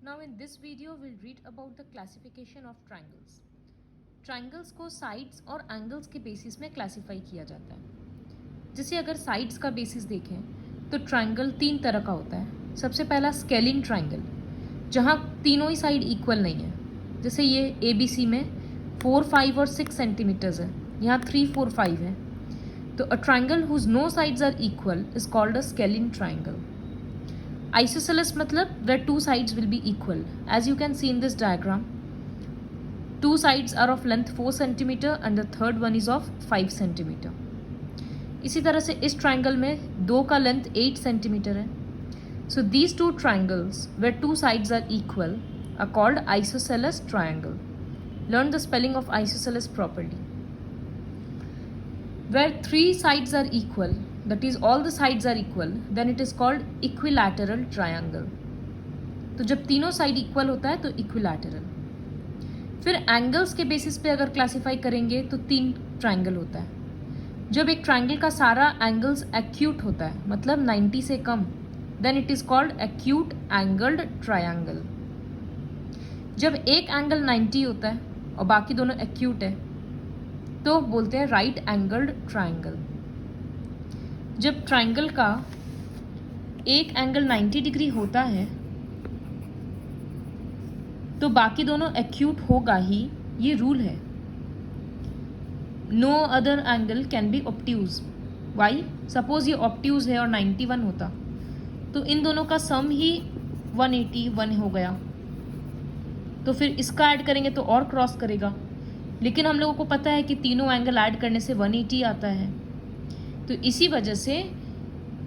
Now in this video we'll read about the classification of triangles. Triangles को sides और angles के basis में classify किया जाता है. जैसे अगर sides का basis देखें तो triangle तीन तरह का होता है. सबसे पहला स्केलिंग ट्राइंगल, जहाँ तीनों ही साइड इक्वल नहीं है. जैसे ये ABC में 4, 5 और 6 सेंटीमीटर्स है, यहाँ 3, 4, 5 है. तो a triangle whose no sides are equal is called a scalene triangle. Isosceles matlab where two sides will be equal. As you can see in this diagram, two sides are of length 4 cm and the third one is of 5 cm. इसी तरह से इस triangle में दो का length 8 centimetre है. So these two triangles where two sides are equal are called isosceles triangle. Learn the spelling of isosceles properly. Where three sides are equal, that is all the sides are equal, then it is called equilateral triangle. तो जब तीनों side equal होता है तो equilateral. फिर angles के basis पे अगर क्लासिफाई करेंगे तो तीन ट्राइंगल होता है. जब एक ट्राइंगल का सारा एंगल्स एक्यूट होता है, मतलब 90 से कम, then it is called acute angled triangle. जब एक एंगल 90 होता है और बाकी दोनों एक्यूट है तो बोलते हैं राइट एंगल्ड ट्राइंगल. जब ट्राइंगल का एक एंगल 90 डिग्री होता है तो बाकी दोनों एक्यूट होगा ही, ये रूल है. No other angle can be obtuse. Why? Suppose ये ऑब्ट्यूज है और 91 होता तो इन दोनों का सम ही 181 हो गया, तो फिर इसका ऐड करेंगे तो और क्रॉस करेगा. लेकिन हम लोगों को पता है कि तीनों एंगल ऐड करने से 180 आता है. तो इसी वजह से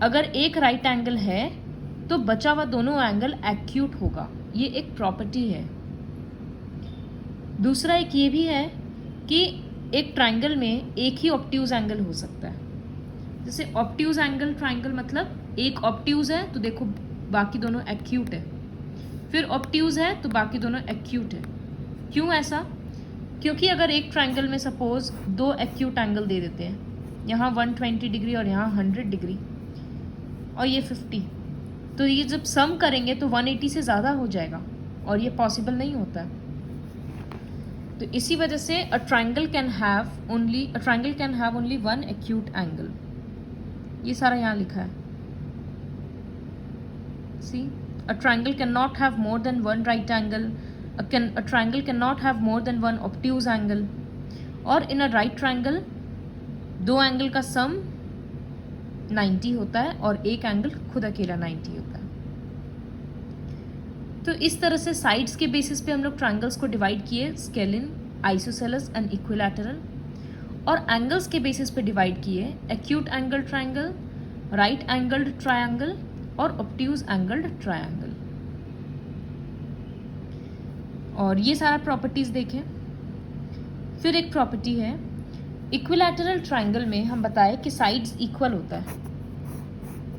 अगर एक राइट एंगल है तो बचा हुआ दोनों एंगल एक्यूट होगा. ये एक प्रॉपर्टी है. दूसरा एक ये भी है कि एक ट्राइंगल में एक ही ऑब्ट्यूज एंगल हो सकता है. जैसे ऑब्ट्यूज एंगल ट्राइंगल मतलब एक ऑब्ट्यूज है तो देखो बाकी दोनों एक्यूट है, फिर ऑब्ट्यूज है तो बाकी दोनों एक्यूट है. क्यों ऐसा? क्योंकि अगर एक ट्राइंगल में सपोज दो एक्यूट एंगल दे देते हैं, यहाँ 120 डिग्री और यहाँ 100 डिग्री और ये 50, तो ये जब सम करेंगे तो 180 से ज़्यादा हो जाएगा और ये पॉसिबल नहीं होता है. तो इसी वजह से a triangle can have only one acute angle. ये सारा यहाँ लिखा है. See, a triangle can not have more than one right angle. A triangle cannot have more than one obtuse angle. और in a right triangle दो angle का सम 90 होता है और एक एंगल खुद अकेला 90 होता है. तो इस तरह से साइड्स के बेसिस पे हम लोग ट्राइंगल्स को डिवाइड किए, स्केलिन, आइसोसेलेस एंड इक्विलैटरल. और एंगल्स के बेसिस पे डिवाइड किए acute angle triangle, right angled triangle और ऑब्ट्यूज एंगल्ड ट्राइंगल. और ये सारा प्रॉपर्टीज़ देखें. फिर एक प्रॉपर्टी है इक्विलैटरल ट्राइंगल में हम बताए कि साइड्स इक्वल होता है.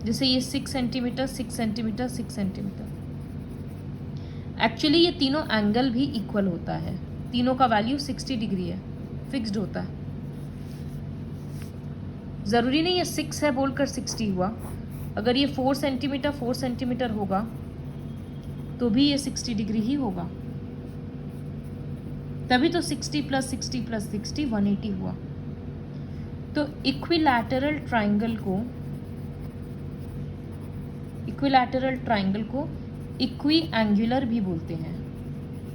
जैसे ये 6 सेंटीमीटर, 6 सेंटीमीटर, 6 सेंटीमीटर. एक्चुअली ये तीनों एंगल भी इक्वल होता है. तीनों का वैल्यू 60 डिग्री है, फिक्स्ड होता है. ज़रूरी नहीं है 6 है बोलकर 60 हुआ. अगर ये 4 सेंटीमीटर 4 सेंटीमीटर होगा तो भी ये 60 डिग्री ही होगा. तभी तो 60 + 60 + 60 180 हुआ. तो इक्विलैटरल ट्राइंगल को इक्वी एंगुलर भी बोलते हैं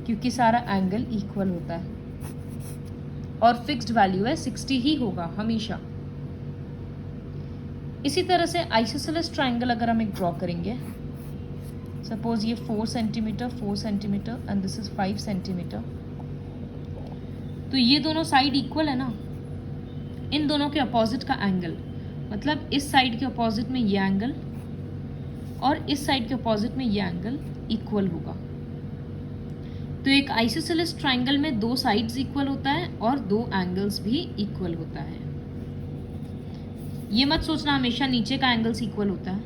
क्योंकि सारा एंगल इक्वल होता है और फिक्स्ड वैल्यू है 60 ही होगा हमेशा. इसी तरह से आइसोसेलेस ट्राइंगल अगर हम एक ड्रॉ करेंगे, सपोज ये 4 centimetre 4 centimetre and this is 5 centimetre. तो ये दोनों साइड इक्वल है ना. इन दोनों के अपोजिट का एंगल, मतलब इस साइड के अपोजिट में ये एंगल और इस साइड के अपोजिट में ये एंगल इक्वल होगा. तो एक आइसोसेलेस ट्राइंगल में दो साइड्स इक्वल होता है और दो एंगल्स भी इक्वल होता है. ये मत सोचना हमेशा नीचे का एंगल्स इक्वल होता है.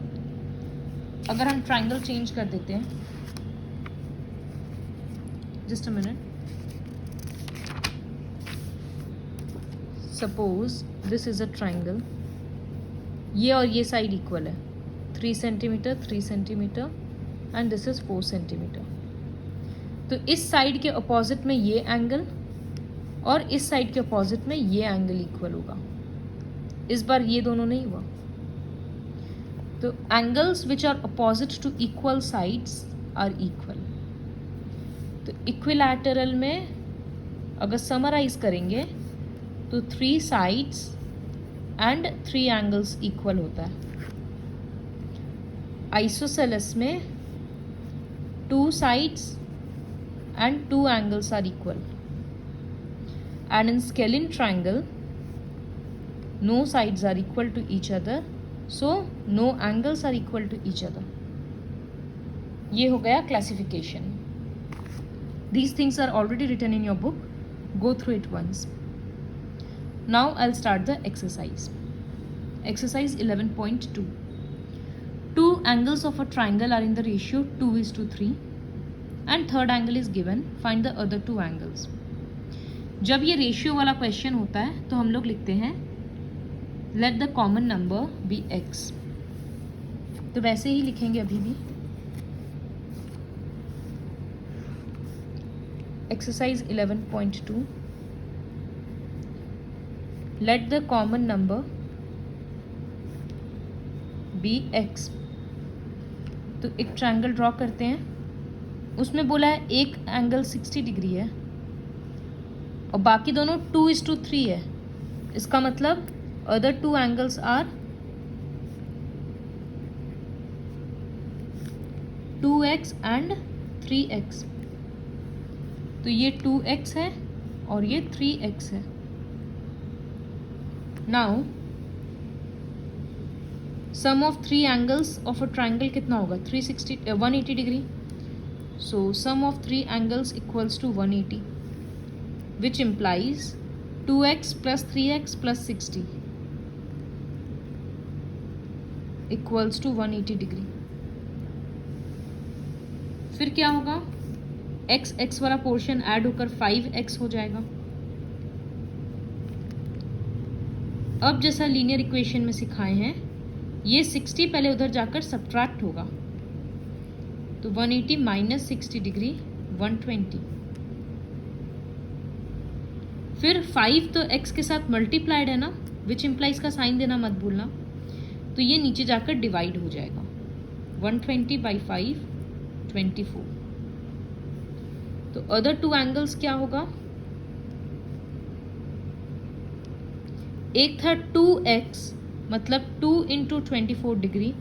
अगर हम ट्राइंगल चेंज कर देते हैं, just a minute. Suppose this is a triangle, ये और ये साइड इक्वल है, 3 centimetre 3 centimetre and this is 4 centimetre. तो इस साइड के अपोजिट में ये एंगल और इस साइड के अपोजिट में ये एंगल इक्वल होगा। इस बार ये दोनों नहीं हुआ। तो angles which are opposite to equal sides are equal. तो इक्विलैटरल में अगर समराइज करेंगे तो 3 साइड्स एंड 3 एंगल्स इक्वल होता है। आइसोसेलेस में 2 sides and 2 angles are equal, and in scalene triangle no sides are equal to each other, so no angles are equal to each other. ये हो गया classification. These things are already written in your book, go through it once. Now I'll start the exercise. Exercise 11.2. 2 angles of a triangle are in the ratio 2:3 and third angle is given, find the other 2 angles. जब ये ratio वाला question होता है तो हम लोग लिखते हैं let the common number be x. तो वैसे ही लिखेंगे अभी भी। Exercise 11.2, let the common number be x. तो एक ट्रायंगल ड्रॉ करते हैं। उसमें बोला है एक एंगल 60 डिग्री है और बाकी दोनों 2:3 है। इसका मतलब other 2 angles are 2x and 3x। तो ये 2x है और ये 3x है। Now sum of 3 angles of a triangle कितना होगा? 180 degree. So sum of 3 angles equals to 180, which implies 2x plus 3x plus 60 equals to 180 degree. फिर क्या होगा? x वाला पोर्शन ऐड होकर 5x हो जाएगा। अब जैसा लीनियर इक्वेशन में सिखाए हैं, ये 60 पहले उधर जाकर सब्ट्रैक्ट होगा, तो 180 माइनस 60 डिग्री 120। फिर 5 तो x के साथ मल्टीप्लाइड है ना, विच इम्प्लाइज का साइन देना मत भूलना। तो ये नीचे जाकर डिवाइड हो जाएगा, 120 बाई 5 24। तो अदर 2 एंगल्स क्या होगा? एक था 2x मतलब 2 इंटू 24 डिग्री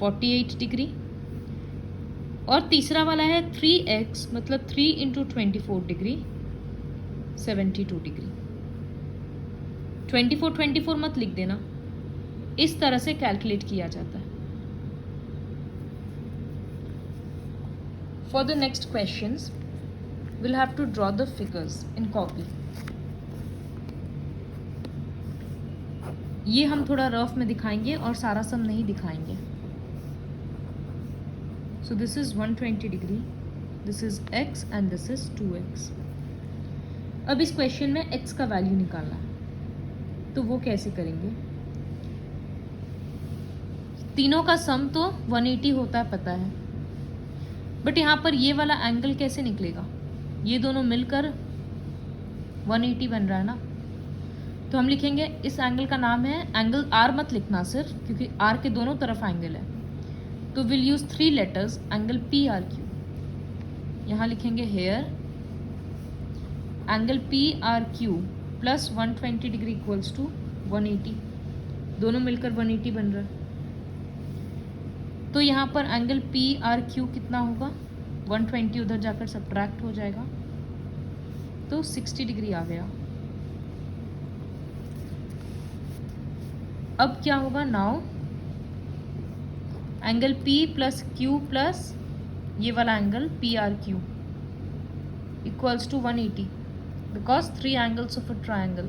48 डिग्री, और तीसरा वाला है 3x मतलब 3 इंटू 24 डिग्री 72 डिग्री। 24 मत लिख देना, इस तरह से कैलकुलेट किया जाता है। For the next questions will have to draw the figures in copy. ये हम थोड़ा रफ में दिखाएंगे और सारा सम नहीं दिखाएंगे। So this is 120 degree, this is x and this is 2x. अब इस क्वेश्चन में x का वैल्यू निकालना है, तो वो कैसे करेंगे? तीनों का सम तो 180 होता है पता है, बट यहाँ पर ये वाला एंगल कैसे निकलेगा? ये दोनों मिलकर 180 बन रहा है ना। तो हम लिखेंगे, इस एंगल का नाम है एंगल R, मत लिखना सिर्फ, क्योंकि R के दोनों तरफ एंगल है। तो will use 3 letters, angle PRQ। यहाँ लिखेंगे here angle PRQ plus 120 degree equals to 180, दोनों मिलकर 180 बन रहा है। तो यहाँ पर एंगल PRQ कितना होगा? 120 उधर जाकर सब्ट्रैक्ट हो जाएगा, तो 60 डिग्री आ गया। अब क्या होगा? Now angle P plus Q plus ये वाला angle PRQ equals to 180, because 3 angles of a triangle.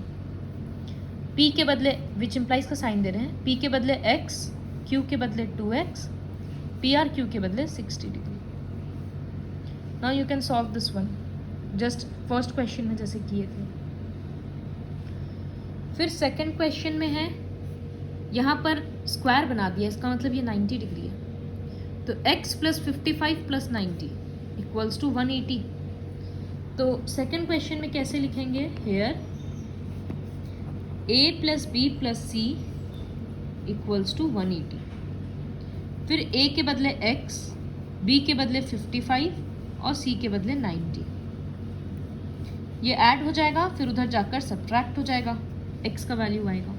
P के बदले विच इम्प्लाइज का साइन दे रहे हैं, P के बदले x, Q के बदले 2x, PRQ के बदले 60 degree. Now you can solve this one, just first question में जैसे किए थे। फिर सेकंड क्वेश्चन में है, यहाँ पर स्क्वायर बना दिया, इसका मतलब ये 90 डिग्री है। तो x plus 55 plus 90 equals to 180, तो सेकंड क्वेश्चन में कैसे लिखेंगे, here a plus B plus C equals to 180, फिर a के बदले x, b के बदले 55 और c के बदले 90। ये ऐड हो जाएगा, फिर उधर जाकर सब्ट्रैक्ट हो जाएगा, x का वैल्यू आएगा।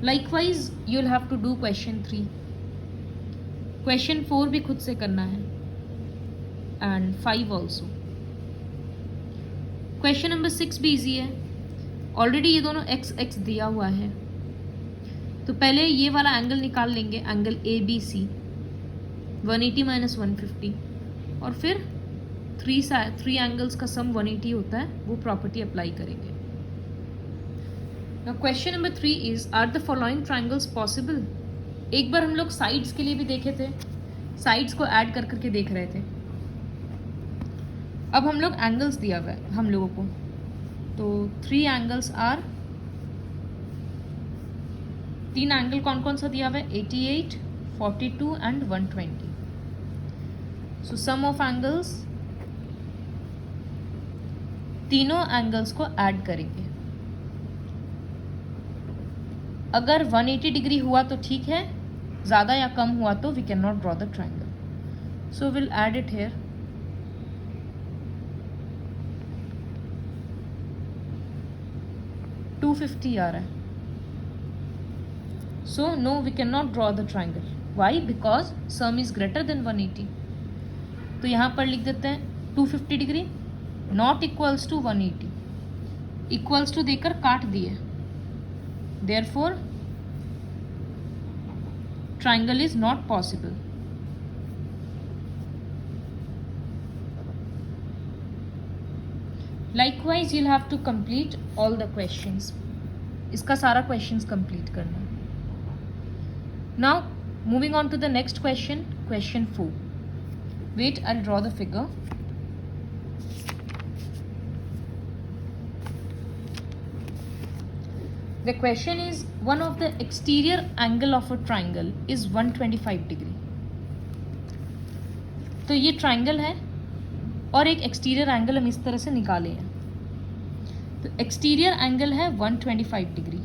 Likewise you will have to do question 3। Question 4 भी खुद से करना है एंड 5 ऑल्सो। क्वेश्चन नंबर 6 भी इजी है, ऑलरेडी ये दोनों x x दिया हुआ है, तो पहले ये वाला एंगल निकाल लेंगे, एंगल ABC 180 माइनस 150, और फिर थ्री एंगल्स का सम 180 होता है, वो प्रॉपर्टी अप्लाई करेंगे। Now question number 3 is are the following triangles possible. एक बार हम लोग साइड्स के लिए भी देखे थे, साइड्स को ऐड कर करके देख रहे थे। अब हम लोग एंगल्स दिया हुआ है हम लोगों को, तो 3 एंगल्स आर, 3 एंगल कौन कौन सा दिया हुआ है, 88, 42 and 120। So sum of angles, तीनों एंगल्स को ऐड करेंगे। अगर 180 डिग्री हुआ तो ठीक है, ज़्यादा या कम हुआ तो we can not draw the triangle. So will add it here. $250 आ रहा है, so no we can not draw the triangle. Why? Because sum is greater than 180। तो यहाँ पर लिख देते हैं 250 degree not equals to 180, equals to देकर काट दिए, therefore triangle is not possible. Likewise, you'll have to complete all the questions. इसका सारा questions complete करना। Now, moving on to the next question, question 4. Wait, I'll draw the figure. The question is, one of the exterior angle of a triangle is 125 degree. तो ये triangle है और एक exterior angle हम इस तरह से निकाले हैं। तो एक्सटीरियर एंगल है 125 degree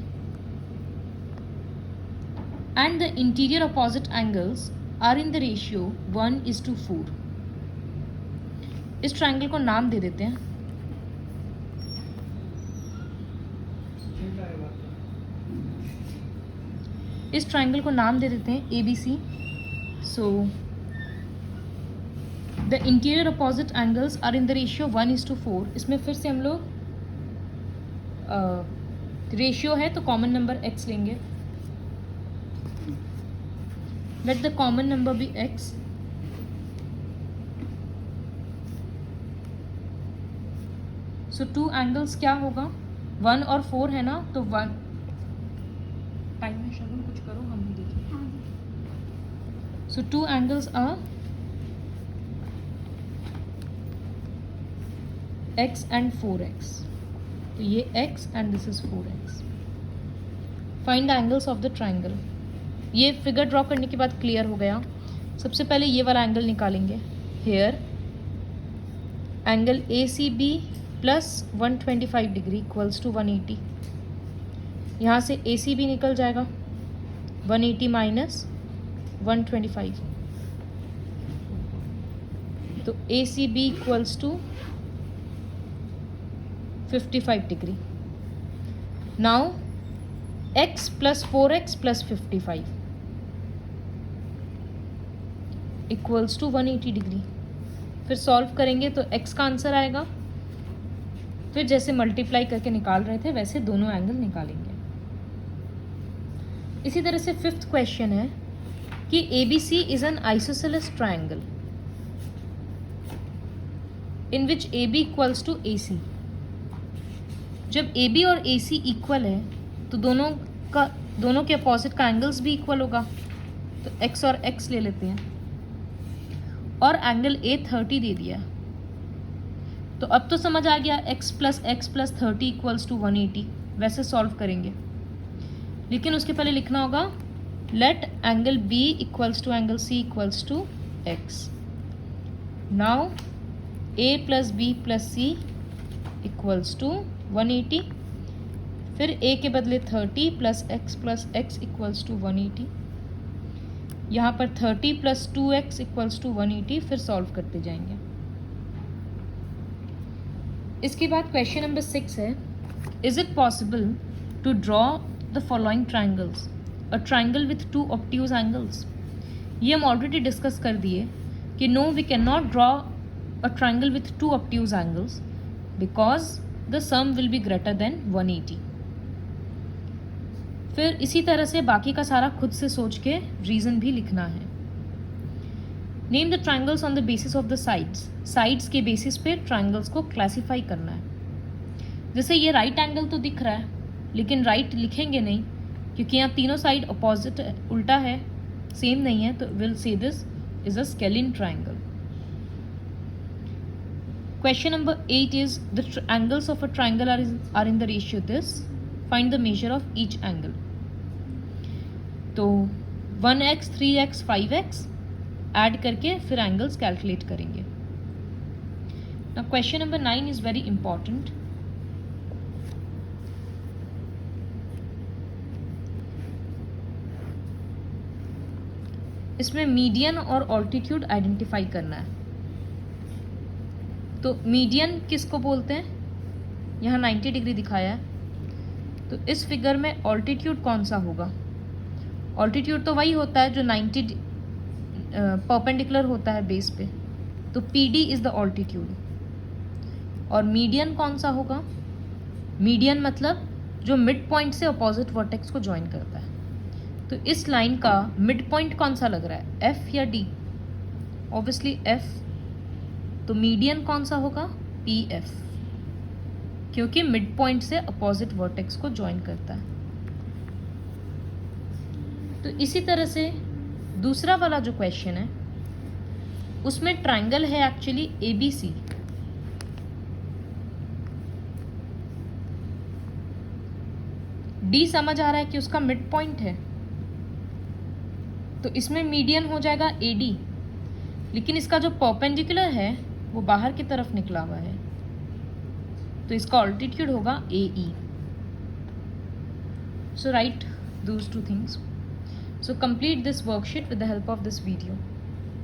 and the interior opposite angles are in the ratio 1:4। इस ट्राइंगल को नाम दे देते हैं, इस ट्राइंगल को नाम दे देते हैं ABC। So the interior opposite angles are in the ratio 1:4। इसमें फिर से हम लोग रेशियो है तो कॉमन नंबर x लेंगे। Let the common number be x। So 2 angles क्या होगा, 1 और 4 है ना, तो 1 टाइम में शगुन कुछ करो, हम भी देखें। So 2 angles are x and 4x। तो ये x and this is 4x। Find the angles of the triangle. ये फिगर ड्रॉ करने के बाद क्लियर हो गया। सबसे पहले ये वाला एंगल निकालेंगे, here angle ACB plus 125 degree equals to 180। यहाँ से ACB निकल जाएगा, 180 माइनस 125, तो ACB equals to 55 degree. Now x plus 4x plus 55 equals to 180 degree. फिर सॉल्व करेंगे तो x का आंसर आएगा, फिर जैसे मल्टीप्लाई करके निकाल रहे थे वैसे दोनों एंगल निकालेंगे। इसी तरह से 5th क्वेश्चन है कि ABC is an isosceles triangle in which AB equals to AC। जब AB और AC इक्वल है तो दोनों के अपोजिट का एंगल्स भी इक्वल होगा, तो x और x ले लेते हैं, और एंगल A 30 दे दिया। तो अब तो समझ आ गया x प्लस 30 इक्वल्स टू 180। वैसे सॉल्व करेंगे, लेकिन उसके पहले लिखना होगा let angle B equals to angle C equals to x। Now A plus B plus C equals to 180, फिर ए के बदले 30 प्लस एक्स इक्वल्स टू 180, यहाँ पर 30 प्लस 2x इक्वल्स टू 180, फिर सॉल्व करते जाएंगे। इसके बाद क्वेश्चन नंबर 6 है, is it possible to draw the following triangles, a triangle with 2 obtuse angles. ये हम ऑलरेडी डिस्कस कर दिए कि no we can not draw a triangle with 2 obtuse angles because the sum will be greater than 180। फिर इसी तरह से बाकी का सारा खुद से सोच के रीज़न भी लिखना है। Name the triangles on the basis of the sides, sides के बेसिस पे ट्राइंगल्स को क्लासीफाई करना है। जैसे ये राइट एंगल तो दिख रहा है, लेकिन राइट लिखेंगे नहीं क्योंकि यहाँ तीनों साइड अपोजिट उल्टा है, सेम नहीं है, तो will say this is a scalene triangle. Question number 8 is the angles of a triangle are in the ratio this, find the measure of each angle. तो 1x 3x 5x ऐड करके फिर angles calculate करेंगे। Now question number 9 is very important. इसमें median और altitude identify करना है। तो median किसको बोलते हैं, यहाँ 90 डिग्री दिखाया है, तो इस फिगर में ऑल्टीट्यूड कौन सा होगा। ऑल्टीट्यूड तो वही होता है जो 90 परपेंडिकुलर होता है बेस पे, तो PD इज द ऑल्टीट्यूड। और मीडियन कौन सा होगा, मीडियन मतलब जो मिड पॉइंट से अपोजिट वर्टेक्स को ज्वाइन करता है। तो इस लाइन का मिड पॉइंट कौन सा लग रहा है, F या D, ऑब्वियसली F। तो मीडियन कौन सा होगा, PF, क्योंकि मिड पॉइंट से अपोजिट वर्टेक्स को ज्वाइन करता है। तो इसी तरह से दूसरा वाला जो क्वेश्चन है उसमें ट्राइंगल है एक्चुअली ABC। D समझ आ रहा है कि उसका मिड पॉइंट है, तो इसमें मीडियन हो जाएगा AD, लेकिन इसका जो परपेंडिकुलर है वो बाहर की तरफ निकला हुआ है, तो इसका ऑल्टीट्यूड होगा AE। So write those two things. So complete this worksheet with the help of this video.